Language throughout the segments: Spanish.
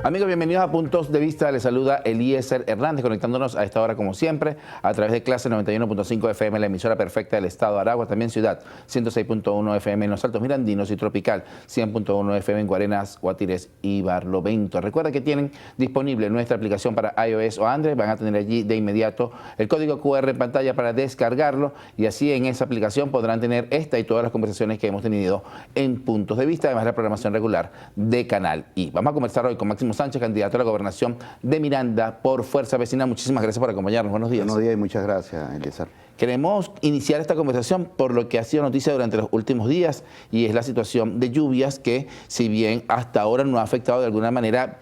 Amigos, bienvenidos a Puntos de Vista. Les saluda Eliezer Hernández, conectándonos a esta hora como siempre a través de Clase 91.5 FM, la emisora perfecta del estado de Aragua, también Ciudad 106.1 FM en los Altos Mirandinos y Tropical 100.1 FM en Guarenas, Guatires y Barlovento. Recuerda que tienen disponible nuestra aplicación para iOS o Android. Van a tener allí de inmediato el código QR en pantalla para descargarlo y así en esa aplicación podrán tener esta y todas las conversaciones que hemos tenido en Puntos de Vista, además de la programación regular de Canal I. Vamos a conversar hoy con Máximo Sánchez, candidato a la gobernación de Miranda por Fuerza Vecinal. Muchísimas gracias por acompañarnos. Buenos días. Buenos días y muchas gracias, Eliezer. Queremos iniciar esta conversación por lo que ha sido noticia durante los últimos días y es la situación de lluvias que, si bien hasta ahora no ha afectado de alguna manera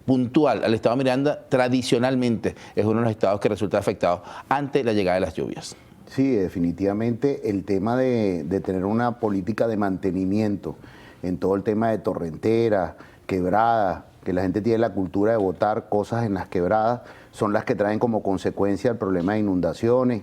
puntual al estado de Miranda, tradicionalmente es uno de los estados que resulta afectado ante la llegada de las lluvias. Sí, definitivamente el tema de tener una política de mantenimiento en todo el tema de torrenteras, quebradas, que la gente tiene la cultura de botar cosas en las quebradas, son las que traen como consecuencia el problema de inundaciones.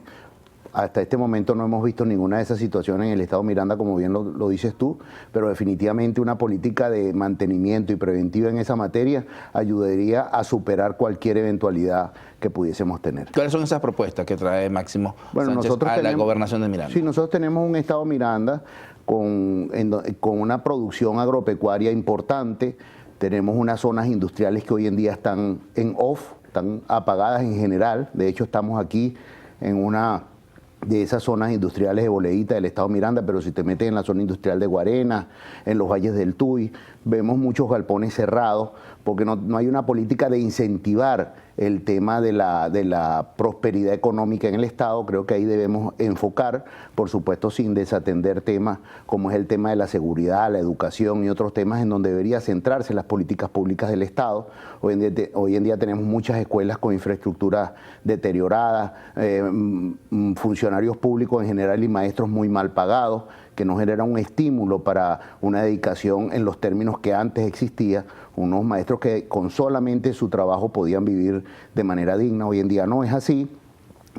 Hasta este momento no hemos visto ninguna de esas situaciones en el estado de Miranda, como bien lo dices tú, pero definitivamente una política de mantenimiento y preventiva en esa materia ayudaría a superar cualquier eventualidad que pudiésemos tener. ¿Cuáles son esas propuestas que trae Máximo Sánchez a la gobernación de Miranda? Sí, nosotros tenemos un estado de Miranda con una producción agropecuaria importante. Tenemos unas zonas industriales que hoy en día están en off, están apagadas en general. De hecho, estamos aquí en una de esas zonas industriales de Boleíta del estado de Miranda, pero si te metes en la zona industrial de Guarena, en los valles del Tuy, vemos muchos galpones cerrados, porque no hay una política de incentivar el tema de la prosperidad económica en el estado. Creo que ahí debemos enfocar, por supuesto sin desatender temas como es el tema de la seguridad, la educación y otros temas en donde debería centrarse las políticas públicas del estado. Hoy en día tenemos muchas escuelas con infraestructura deteriorada, funcionarios públicos en general y maestros muy mal pagados, que no genera un estímulo para una dedicación en los términos que antes existía, unos maestros que con solamente su trabajo podían vivir de manera digna. Hoy en día no es así.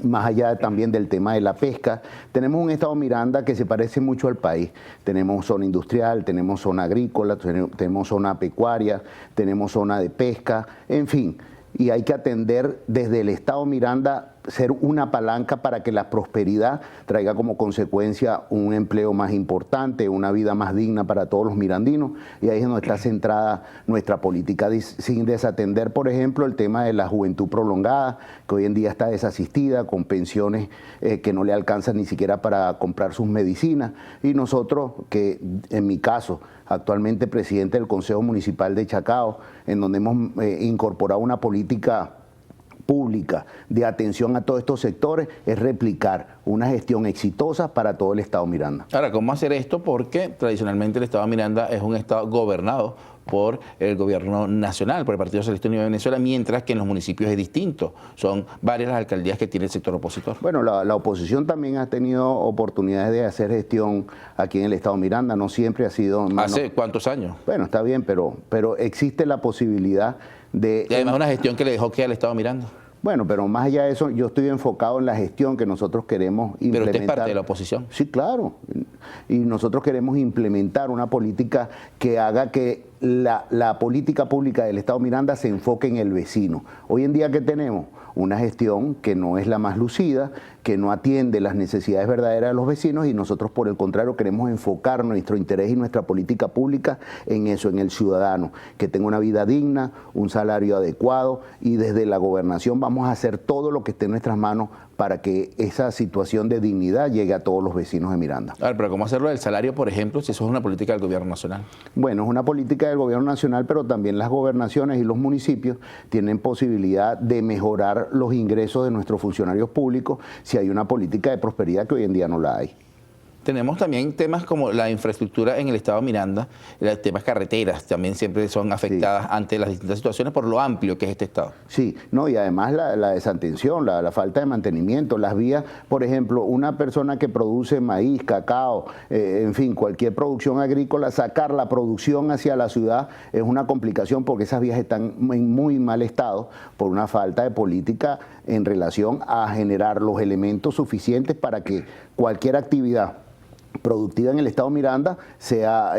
Más allá también del tema de la pesca, tenemos un estado Miranda que se parece mucho al país. Tenemos zona industrial, tenemos zona agrícola, tenemos zona pecuaria, tenemos zona de pesca, en fin. Y hay que atender desde el estado Miranda, ser una palanca para que la prosperidad traiga como consecuencia un empleo más importante, una vida más digna para todos los mirandinos, y ahí es donde está centrada nuestra política, sin desatender, por ejemplo, el tema de la juventud prolongada, que hoy en día está desasistida, con pensiones que no le alcanzan ni siquiera para comprar sus medicinas, y nosotros, que en mi caso, actualmente presidente del Consejo Municipal de Chacao, en donde hemos incorporado una política pública de atención a todos estos sectores, es replicar una gestión exitosa para todo el estado Miranda. Ahora, ¿cómo hacer esto? Porque tradicionalmente el estado de Miranda es un estado gobernado por el gobierno nacional, por el Partido Socialista Unido de Venezuela, mientras que en los municipios es distinto. Son varias las alcaldías que tiene el sector opositor. Bueno, la oposición también ha tenido oportunidades de hacer gestión aquí en el estado de Miranda, no siempre ha sido... ¿Hace cuántos años? Bueno, está bien, pero existe la posibilidad de... Y además una gestión que le dejó que al estado de Miranda. Bueno, pero más allá de eso, yo estoy enfocado en la gestión que nosotros queremos implementar. Pero usted es parte de la oposición. Sí, claro. Y nosotros queremos implementar una política que haga que la política pública del estado Miranda se enfoque en el vecino. Hoy en día, ¿qué tenemos? Una gestión que no es la más lucida, que no atiende las necesidades verdaderas de los vecinos, y nosotros, por el contrario, queremos enfocar nuestro interés y nuestra política pública en eso, en el ciudadano, que tenga una vida digna, un salario adecuado, y desde la gobernación vamos a hacer todo lo que esté en nuestras manos para que esa situación de dignidad llegue a todos los vecinos de Miranda. A ver, pero ¿cómo hacerlo del salario, por ejemplo, si eso es una política del gobierno nacional? Bueno, es una política del gobierno nacional, pero también las gobernaciones y los municipios tienen posibilidad de mejorar los ingresos de nuestros funcionarios públicos si hay una política de prosperidad, que hoy en día no la hay. Tenemos también temas como la infraestructura en el estado de Miranda, los temas carreteras también siempre son afectadas ante las distintas situaciones por lo amplio que es este estado. Sí, no, y además la desatención, la falta de mantenimiento, las vías, por ejemplo, una persona que produce maíz, cacao, en fin, cualquier producción agrícola, sacar la producción hacia la ciudad es una complicación porque esas vías están en muy mal estado por una falta de política en relación a generar los elementos suficientes para que cualquier actividad productiva en el estado Miranda sea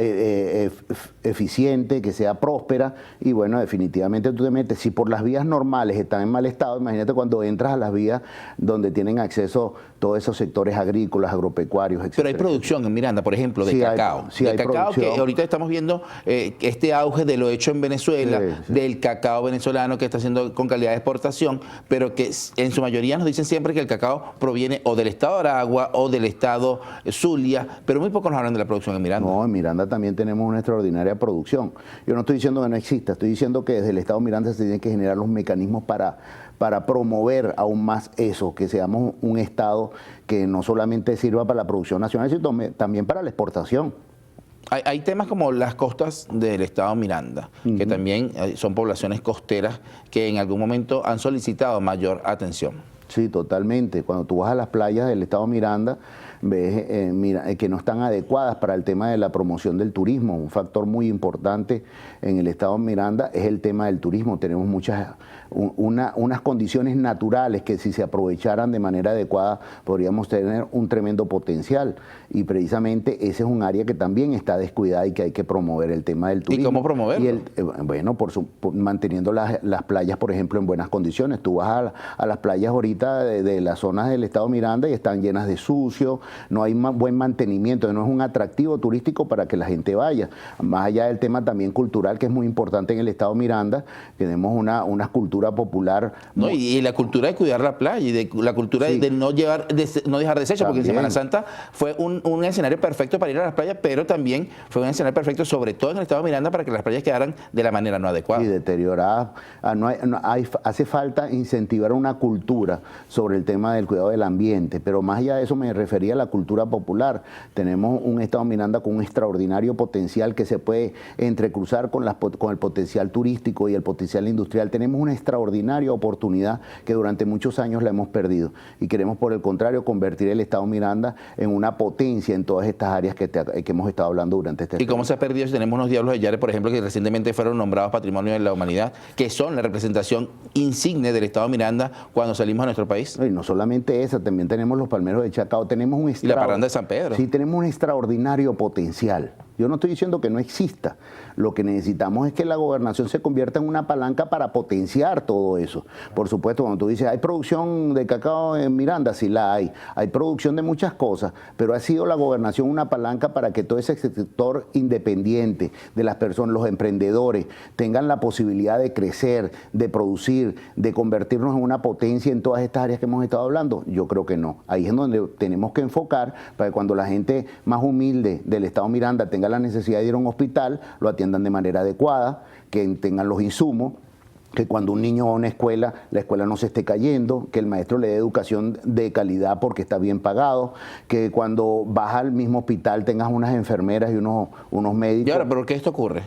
eficiente, que sea próspera, y bueno, definitivamente tú te metes, si por las vías normales están en mal estado, imagínate cuando entras a las vías donde tienen acceso todos esos sectores agrícolas, agropecuarios, etc. Pero hay producción en Miranda, por ejemplo, de cacao. Sí, de hay cacao producción. Que ahorita estamos viendo este auge de lo hecho en Venezuela, Sí. del cacao venezolano que está haciendo con calidad de exportación, pero que en su mayoría nos dicen siempre que el cacao proviene o del estado Aragua o del estado Zulia, pero muy pocos nos hablan de la producción en Miranda. No, en Miranda también tenemos una extraordinaria producción. Yo no estoy diciendo que no exista, estoy diciendo que desde el estado Miranda se tienen que generar los mecanismos para promover aún más eso, que seamos un estado que no solamente sirva para la producción nacional, sino también para la exportación. Hay temas como las costas del estado Miranda, que también son poblaciones costeras que en algún momento han solicitado mayor atención. Sí, totalmente. Cuando tú vas a las playas del estado Miranda, ves que no están adecuadas para el tema de la promoción del turismo. Un factor muy importante en el estado Miranda es el tema del turismo. Tenemos unas condiciones naturales que si se aprovecharan de manera adecuada podríamos tener un tremendo potencial. Y precisamente ese es un área que también está descuidada y que hay que promover, el tema del turismo. ¿Y cómo promoverlo? Bueno, manteniendo las playas, por ejemplo, en buenas condiciones. Tú vas a las playas ahorita de las zonas del estado Miranda y están llenas de sucio, no hay buen mantenimiento, no es un atractivo turístico para que la gente vaya. Más allá del tema también cultural, que es muy importante en el estado Miranda, tenemos una cultura popular. No, y la cultura de cuidar la playa y la cultura Sí. de no dejar desechos, porque en Semana Santa fue un escenario perfecto para ir a las playas, pero también fue un escenario perfecto, sobre todo en el estado de Miranda, para que las playas quedaran de la manera no adecuada. Y deterioradas. Hace falta incentivar una cultura sobre el tema del cuidado del ambiente, pero más allá de eso me refería a la cultura popular. Tenemos un estado Miranda con un extraordinario potencial que se puede entrecruzar con el potencial turístico y el potencial industrial. Tenemos una extraordinaria oportunidad que durante muchos años la hemos perdido y queremos, por el contrario, convertir el estado Miranda en una potencia en todas estas áreas que hemos estado hablando durante este ¿Y cómo se ha perdido si tenemos unos diablos de Yare, por ejemplo, que recientemente fueron nombrados Patrimonio de la Humanidad, que son la representación insigne del estado Miranda cuando salimos a nuestro país? Y no solamente esa, también tenemos los palmeros de Chacao, tenemos Y la parranda de San Pedro. Sí, tenemos un extraordinario potencial. Yo no estoy diciendo que no exista. Lo que necesitamos es que la gobernación se convierta en una palanca para potenciar todo eso. Por supuesto, cuando tú dices, ¿hay producción de cacao en Miranda? Sí la hay. Hay producción de muchas cosas, pero ha sido la gobernación una palanca para que todo ese sector independiente de las personas, los emprendedores, tengan la posibilidad de crecer, de producir, de convertirnos en una potencia en todas estas áreas que hemos estado hablando. Yo creo que no. Ahí es donde tenemos que enfocar para que cuando la gente más humilde del estado Miranda tenga la necesidad de ir a un hospital, lo atiendan de manera adecuada, que tengan los insumos, que cuando un niño va a una escuela, la escuela no se esté cayendo, que el maestro le dé educación de calidad porque está bien pagado, que cuando vas al mismo hospital tengas unas enfermeras y unos médicos. Y ahora, ¿pero qué esto ocurre?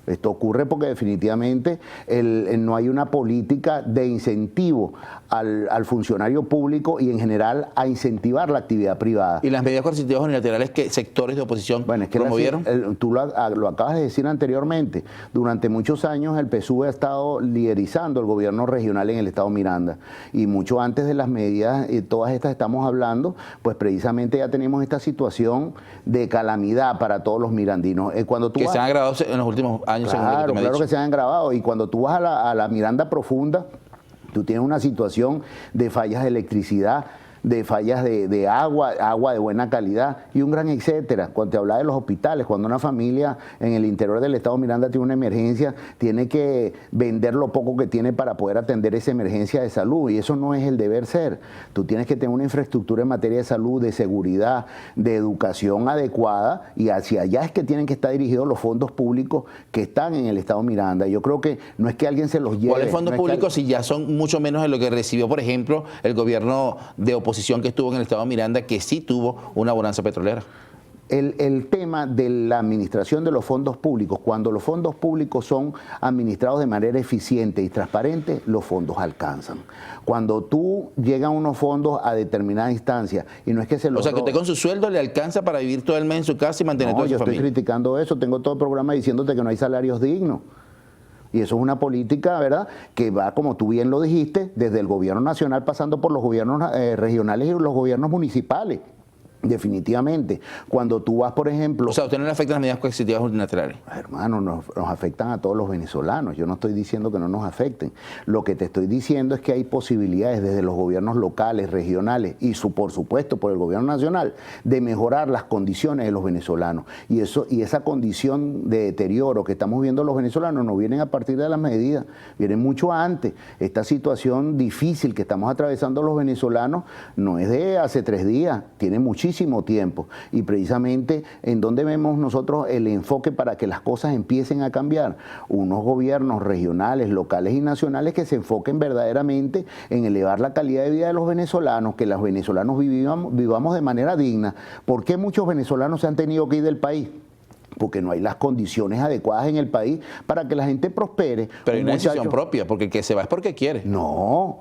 Esto ocurre porque definitivamente no hay una política de incentivo al funcionario público y en general a incentivar la actividad privada. ¿Y las medidas coercitivas unilaterales que sectores de oposición promovieron? Tú lo acabas de decir anteriormente. Durante muchos años el PSUV ha estado liderizando el gobierno regional en el estado Miranda. Y mucho antes de las medidas, todas estas estamos hablando, pues precisamente ya tenemos esta situación de calamidad para todos los mirandinos. Que se han agravado en los últimos años. Claro, claro que se han grabado. Y cuando tú vas a la Miranda Profunda, tú tienes una situación de fallas de electricidad, de fallas de agua de buena calidad y un gran etcétera. Cuando te hablaba de los hospitales, cuando una familia en el interior del estado Miranda tiene una emergencia, tiene que vender lo poco que tiene para poder atender esa emergencia de salud, y eso no es el deber ser. Tú tienes que tener una infraestructura en materia de salud, de seguridad, de educación adecuada, y hacia allá es que tienen que estar dirigidos los fondos públicos que están en el estado Miranda. Yo creo que no es que alguien se los lleve. ¿Cuáles fondos públicos si ya son mucho menos de lo que recibió, por ejemplo, el gobierno de oposición que estuvo en el estado de Miranda, que sí tuvo una bonanza petrolera? El tema de la administración de los fondos públicos, cuando los fondos públicos son administrados de manera eficiente y transparente, los fondos alcanzan. Cuando tú llegan unos fondos a determinada instancia y no es que se los... O sea, que usted con su sueldo le alcanza para vivir todo el mes en su casa y mantener toda su familia. No, yo estoy criticando eso, tengo todo el programa diciéndote que no hay salarios dignos. Y eso es una política, ¿verdad?, que va, como tú bien lo dijiste, desde el gobierno nacional pasando por los gobiernos regionales y los gobiernos municipales. Definitivamente. Cuando tú vas, por ejemplo... O sea, ¿a usted no le afectan las medidas coercitivas unilaterales? Hermano, nos afectan a todos los venezolanos. Yo no estoy diciendo que no nos afecten. Lo que te estoy diciendo es que hay posibilidades desde los gobiernos locales, regionales y por supuesto por el gobierno nacional de mejorar las condiciones de los venezolanos. Y esa condición de deterioro que estamos viendo los venezolanos no vienen a partir de las medidas, vienen mucho antes. Esta situación difícil que estamos atravesando los venezolanos no es de hace 3 días, tiene muchísimo tiempo, y precisamente en donde vemos nosotros el enfoque para que las cosas empiecen a cambiar, unos gobiernos regionales, locales y nacionales que se enfoquen verdaderamente en elevar la calidad de vida de los venezolanos, que los venezolanos vivamos de manera digna. ¿Por qué muchos venezolanos se han tenido que ir del país? Porque no hay las condiciones adecuadas en el país para que la gente prospere. Pero hay una decisión propia, porque el que se va es porque quiere. No.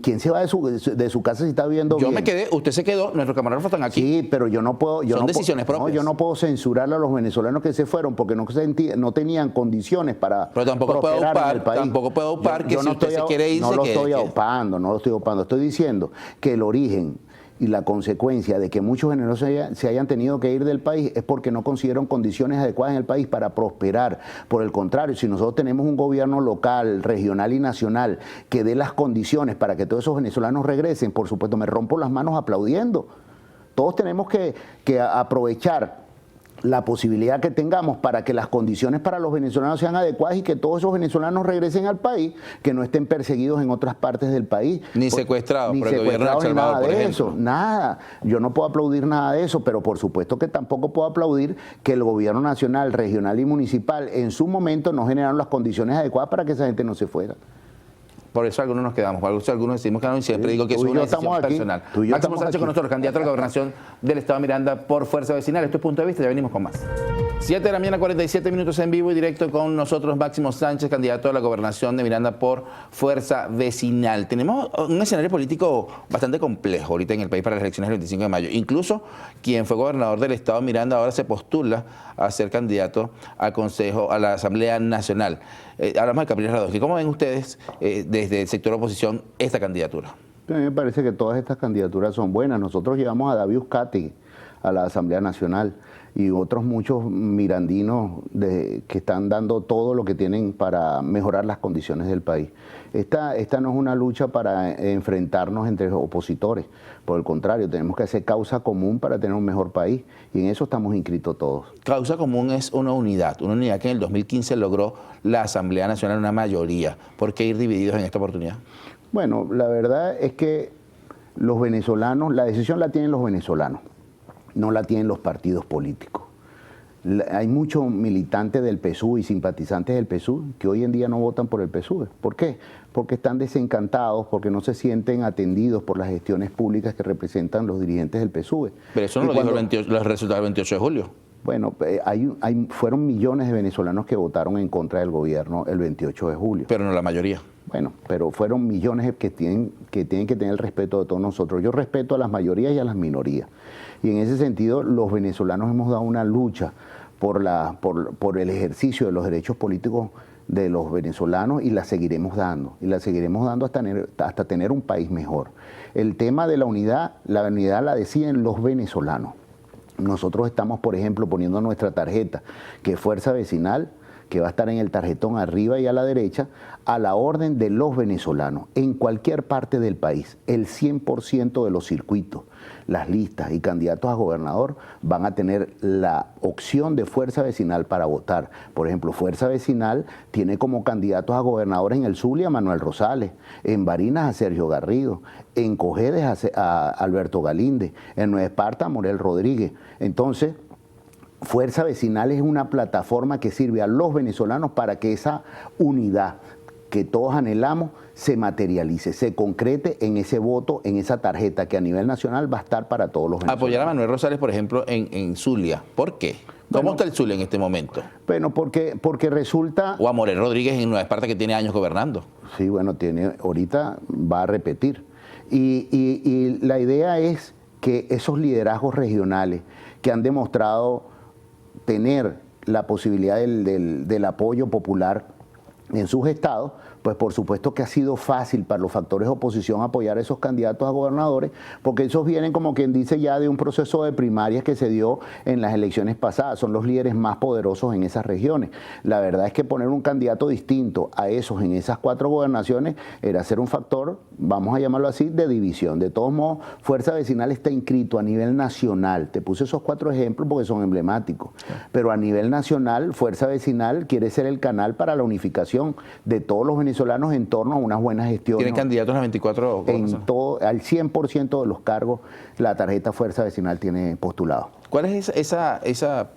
¿Quién se va de su casa si está viviendo bien? Yo me quedé, usted se quedó, nuestros camarógrafos están aquí. Sí, pero yo no puedo... Son decisiones propias. No, yo no puedo censurar a los venezolanos que se fueron porque no tenían condiciones para pero tampoco puedo aupar que si usted se quiere ir, no lo estoy aupando. Estoy diciendo que el origen y la consecuencia de que muchos venezolanos se hayan tenido que ir del país es porque no consiguieron condiciones adecuadas en el país para prosperar. Por el contrario, si nosotros tenemos un gobierno local, regional y nacional que dé las condiciones para que todos esos venezolanos regresen, por supuesto, me rompo las manos aplaudiendo. Todos tenemos que aprovechar la posibilidad que tengamos para que las condiciones para los venezolanos sean adecuadas y que todos esos venezolanos regresen al país, que no estén perseguidos en otras partes del país. Ni secuestrados por el gobierno de El Salvador, por ejemplo. Nada, yo no puedo aplaudir nada de eso, pero por supuesto que tampoco puedo aplaudir que el gobierno nacional, regional y municipal en su momento no generaron las condiciones adecuadas para que esa gente no se fuera. Por eso algunos nos quedamos, por eso algunos decimos que no, y siempre digo que es una decisión personal. Máximo Sánchez con nosotros, candidato a la gobernación del Estado Miranda por Fuerza Vecinal. Esto es Punto de Vista, ya venimos con más. 7 de la mañana, 47 minutos en vivo y directo con nosotros, Máximo Sánchez, candidato a la gobernación de Miranda por Fuerza Vecinal. Tenemos un escenario político bastante complejo ahorita en el país para las elecciones del 25 de mayo. Incluso quien fue gobernador del Estado Miranda ahora se postula a ser candidato al Consejo, a la Asamblea Nacional. Hablamos de Capriles Radosky. ¿Cómo ven ustedes desde el sector oposición esta candidatura? A mí me parece que todas estas candidaturas son buenas. Nosotros llevamos a David Uzcategui a la Asamblea Nacional y otros muchos mirandinos que están dando todo lo que tienen para mejorar las condiciones del país. Esta no es una lucha para enfrentarnos entre opositores, por el contrario, tenemos que hacer causa común para tener un mejor país y en eso estamos inscritos todos. Causa común es una unidad que en el 2015 logró la Asamblea Nacional una mayoría. ¿Por qué ir divididos en esta oportunidad? Bueno, la verdad es que los venezolanos, la decisión la tienen los venezolanos, no la tienen los partidos políticos. Hay muchos militantes del PSUV y simpatizantes del PSUV que hoy en día no votan por el PSUV. ¿Por qué? Porque están desencantados, porque no se sienten atendidos por las gestiones públicas que representan los dirigentes del PSUV. Pero eso no lo dijo los resultados del 28 de julio. Bueno, fueron millones de venezolanos que votaron en contra del gobierno el 28 de julio. Pero no la mayoría. Bueno, pero fueron millones que tienen que tener el respeto de todos nosotros. Yo respeto a las mayorías y a las minorías. Y en ese sentido, los venezolanos hemos dado una lucha por el ejercicio de los derechos políticos de los venezolanos y la seguiremos dando. Y la seguiremos dando hasta tener un país mejor. El tema de la unidad la deciden los venezolanos. Nosotros estamos, por ejemplo, poniendo nuestra tarjeta, que es Fuerza Vecinal, que va a estar en el tarjetón arriba y a la derecha, a la orden de los venezolanos, en cualquier parte del país. El 100% de los circuitos, las listas y candidatos a gobernador van a tener la opción de Fuerza Vecinal para votar. Por ejemplo, Fuerza Vecinal tiene como candidatos a gobernadores en el Zulia a Manuel Rosales, en Barinas a Sergio Garrido, en Cojedes a Alberto Galíndez, en Nueva Esparta a Morel Rodríguez. Entonces, Fuerza Vecinal es una plataforma que sirve a los venezolanos para que esa unidad que todos anhelamos se materialice, se concrete en ese voto, en esa tarjeta que a nivel nacional va a estar para todos los venezolanos. Apoyar a Manuel Rosales, por ejemplo, en Zulia. ¿Por qué? ¿Cómo está el Zulia en este momento? Bueno, porque resulta... O a Morel Rodríguez en Nueva Esparta, que tiene años gobernando. Sí, bueno, ahorita va a repetir. Y la idea es que esos liderazgos regionales que han demostrado tener la posibilidad del apoyo popular en sus estados, pues por supuesto que ha sido fácil para los factores de oposición apoyar a esos candidatos a gobernadores, porque esos vienen, como quien dice, ya de un proceso de primarias que se dio en las elecciones pasadas, son los líderes más poderosos en esas regiones. La verdad es que poner un candidato distinto a esos en esas 4 gobernaciones era ser un factor, vamos a llamarlo así, de división. De todos modos, Fuerza Vecinal está inscrito a nivel nacional. Te puse esos 4 ejemplos porque son emblemáticos, pero a nivel nacional, Fuerza Vecinal quiere ser el canal para la unificación de todos los venezolanos en torno a una buena gestión. ¿Tienen candidatos en las 24 en todo, al 100% de los cargos, la tarjeta Fuerza Vecinal tiene postulado. ¿Cuál es esa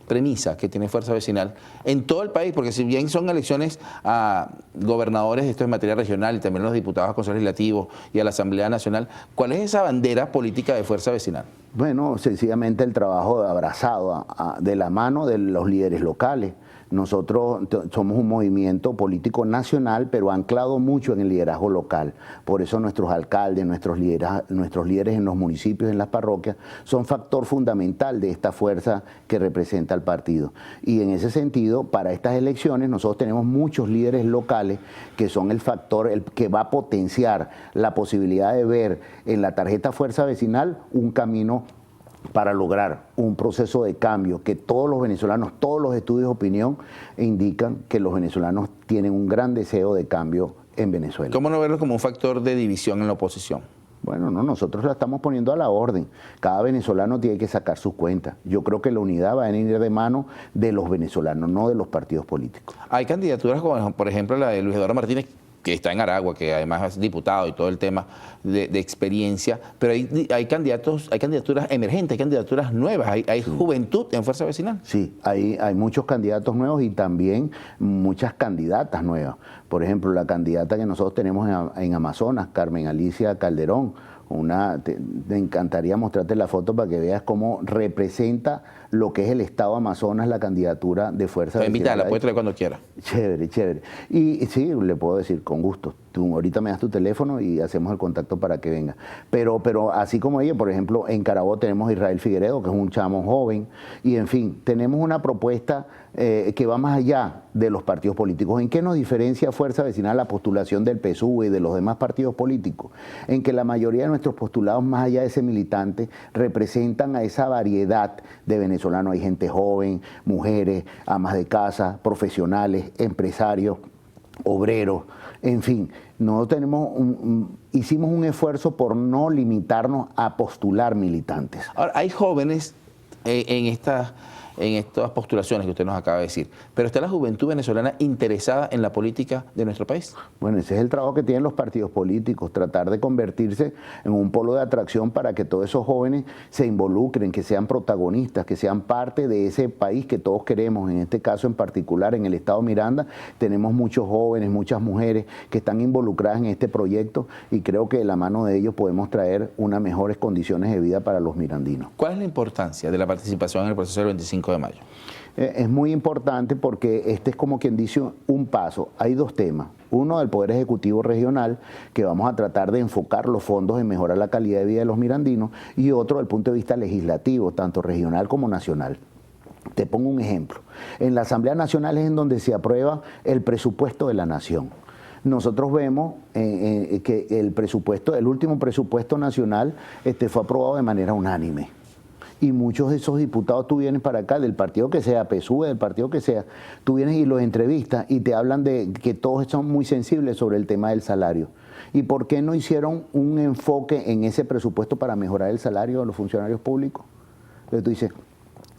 premisa que tiene Fuerza Vecinal en todo el país? Porque si bien son elecciones a gobernadores, esto es materia regional, y también los diputados al Consejo Legislativo y a la Asamblea Nacional, ¿cuál es esa bandera política de Fuerza Vecinal? Bueno, sencillamente el trabajo abrazado de la mano de los líderes locales. Nosotros somos un movimiento político nacional, pero anclado mucho en el liderazgo local. Por eso nuestros alcaldes, nuestros líderes en los municipios, en las parroquias, son factor fundamental de esta fuerza que representa al partido. Y en ese sentido, para estas elecciones, nosotros tenemos muchos líderes locales que son el factor el que va a potenciar la posibilidad de ver en la tarjeta Fuerza Vecinal un camino para lograr un proceso de cambio que todos los venezolanos, todos los estudios de opinión indican que los venezolanos tienen un gran deseo de cambio en Venezuela. ¿Cómo no verlo como un factor de división en la oposición? Bueno, no, nosotros la estamos poniendo a la orden. Cada venezolano tiene que sacar sus cuentas. Yo creo que la unidad va a venir de mano de los venezolanos, no de los partidos políticos. Hay candidaturas como, por ejemplo, la de Luis Eduardo Martínez, que está en Aragua, que además es diputado y todo el tema de experiencia, pero hay candidaturas emergentes, hay candidaturas nuevas, hay juventud en Fuerza Vecinal. Sí, hay muchos candidatos nuevos y también muchas candidatas nuevas. Por ejemplo, la candidata que nosotros tenemos en Amazonas, Carmen Alicia Calderón, te encantaría mostrarte la foto para que veas cómo representa lo que es el Estado Amazonas, la candidatura de Fuerza Vecinal. Invitarla, puede traer cuando quiera. Chévere, chévere. Y sí, le puedo decir, con gusto. Tú ahorita me das tu teléfono y hacemos el contacto para que venga. Pero así como ella, por ejemplo, en Carabobo tenemos a Israel Figueredo, que es un chamo joven. Y en fin, tenemos una propuesta que va más allá de los partidos políticos. ¿En qué nos diferencia Fuerza Vecinal la postulación del PSUV y de los demás partidos políticos? En que la mayoría de nuestros postulados, más allá de ese militante, representan a esa variedad de venezolanos. Hay gente joven, mujeres, amas de casa, profesionales, empresarios, obreros, en fin. Nosotros hicimos un esfuerzo por no limitarnos a postular militantes. Ahora, hay jóvenes en estas postulaciones que usted nos acaba de decir, pero ¿está la juventud venezolana interesada en la política de nuestro país? Bueno, ese es el trabajo que tienen los partidos políticos, tratar de convertirse en un polo de atracción para que todos esos jóvenes se involucren, que sean protagonistas, que sean parte de ese país que todos queremos. En este caso en particular, en el estado Miranda, tenemos muchos jóvenes, muchas mujeres que están involucradas en este proyecto y creo que de la mano de ellos podemos traer unas mejores condiciones de vida para los mirandinos. ¿Cuál es la importancia de la participación en el proceso del 25 de mayo? Es muy importante porque este es, como quien dice, un paso. Hay 2 temas. Uno, del Poder Ejecutivo Regional, que vamos a tratar de enfocar los fondos en mejorar la calidad de vida de los mirandinos, y otro, del punto de vista legislativo, tanto regional como nacional. Te pongo un ejemplo. En la Asamblea Nacional es en donde se aprueba el presupuesto de la nación. Nosotros vemos que el último presupuesto nacional fue aprobado de manera unánime. Y muchos de esos diputados, tú vienes para acá, del partido que sea, PSUV, del partido que sea, tú vienes y los entrevistas y te hablan de que todos son muy sensibles sobre el tema del salario. ¿Y por qué no hicieron un enfoque en ese presupuesto para mejorar el salario de los funcionarios públicos? Entonces tú dices,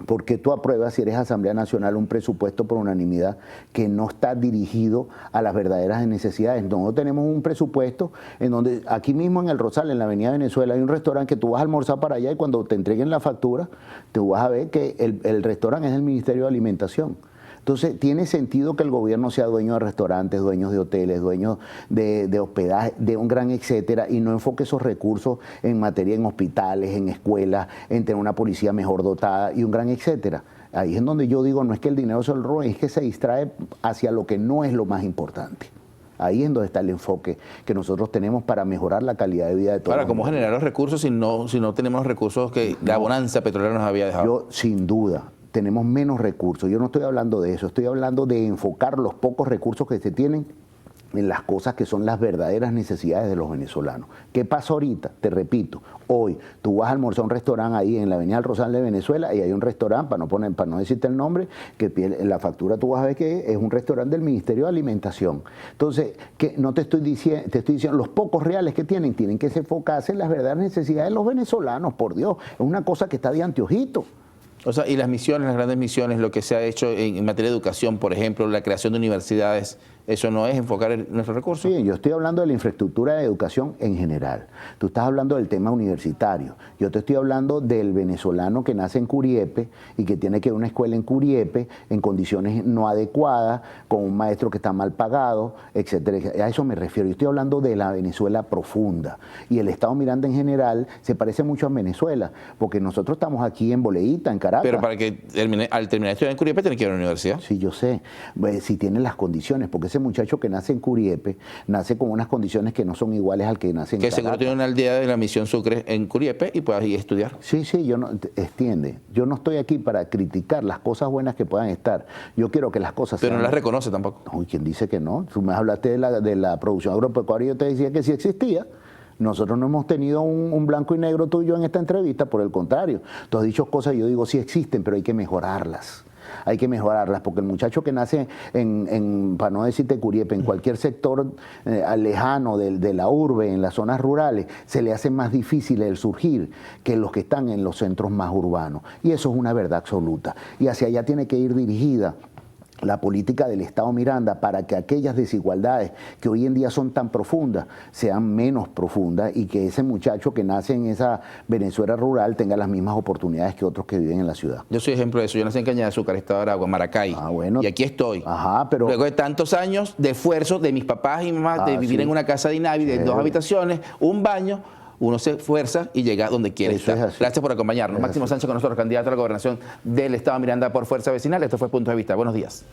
¿por qué tú apruebas, si eres Asamblea Nacional, un presupuesto por unanimidad que no está dirigido a las verdaderas necesidades? Nosotros tenemos un presupuesto en donde, aquí mismo en el Rosal, en la Avenida Venezuela, hay un restaurante que tú vas a almorzar para allá y cuando te entreguen la factura, tú vas a ver que el restaurante es del Ministerio de Alimentación. Entonces, tiene sentido que el gobierno sea dueño de restaurantes, dueños de hoteles, dueños de hospedaje, de un gran etcétera, y no enfoque esos recursos en materia en hospitales, en escuelas, en tener una policía mejor dotada y un gran etcétera. Ahí es donde yo digo, no es que el dinero se lo robe, es que se distrae hacia lo que no es lo más importante. Ahí es donde está el enfoque que nosotros tenemos para mejorar la calidad de vida de todos. Ahora, ¿cómo generar los recursos si no tenemos los recursos que la bonanza petrolera nos había dejado? Yo, sin duda, tenemos menos recursos. Yo no estoy hablando de eso, estoy hablando de enfocar los pocos recursos que se tienen en las cosas que son las verdaderas necesidades de los venezolanos. ¿Qué pasa ahorita? Te repito, hoy tú vas a almorzar a un restaurante ahí en la Avenida del Rosal de Venezuela y hay un restaurante, para no decirte el nombre, que en la factura tú vas a ver que es un restaurante del Ministerio de Alimentación. Entonces, que no te estoy diciendo, los pocos reales que tienen que enfocarse en las verdaderas necesidades de los venezolanos, por Dios. Es una cosa que está de anteojito. O sea, y las misiones, las grandes misiones, lo que se ha hecho en materia de educación, por ejemplo, la creación de universidades, ¿eso no es enfocar nuestros recursos? Sí, yo estoy hablando de la infraestructura de educación en general. Tú estás hablando del tema universitario. Yo te estoy hablando del venezolano que nace en Curiepe y que tiene que ir a una escuela en Curiepe en condiciones no adecuadas, con un maestro que está mal pagado, etcétera. A eso me refiero. Yo estoy hablando de la Venezuela profunda. Y el Estado Miranda en general se parece mucho a Venezuela, porque nosotros estamos aquí en Boleíta, en Caracas. Pero para que al terminar de estudiar en Curiepe tiene que ir a la universidad. Sí, yo sé. Si tienen las condiciones, porque ese muchacho que nace en Curiepe nace con unas condiciones que no son iguales al que nace en Caracas. Que seguro tiene una aldea de la misión Sucre en Curiepe y pueda ir a estudiar. Sí, yo no estoy aquí para criticar las cosas buenas que puedan estar. Yo quiero que las cosas Pero no las reconoce tampoco. No, ¿quién dice que no? Tú me hablaste de la producción agropecuaria y yo te decía que sí existía. Nosotros no hemos tenido un blanco y negro tuyo en esta entrevista, por el contrario. Tú has dicho cosas y yo digo sí existen, pero hay que mejorarlas. Hay que mejorarlas, porque el muchacho que nace para no decirte Curiepe, en cualquier sector lejano de la urbe, en las zonas rurales, se le hace más difícil el surgir que los que están en los centros más urbanos. Y eso es una verdad absoluta. Y hacia allá tiene que ir dirigida la política del Estado Miranda para que aquellas desigualdades que hoy en día son tan profundas sean menos profundas y que ese muchacho que nace en esa Venezuela rural tenga las mismas oportunidades que otros que viven en la ciudad. Yo soy ejemplo de eso. Yo nací en Cañada de Azúcar, Estado de Aragua, Maracay. Bueno. Y aquí estoy. Ajá, pero luego de tantos años de esfuerzo de mis papás y mi mamá, de vivir en una casa de Inavi, de 2 habitaciones, un baño, uno se esfuerza y llega donde quiere estar. Gracias por acompañarnos. Máximo Sánchez con nosotros, candidato a la gobernación del Estado Miranda por Fuerza Vecinal. Esto fue Punto de Vista. Buenos días.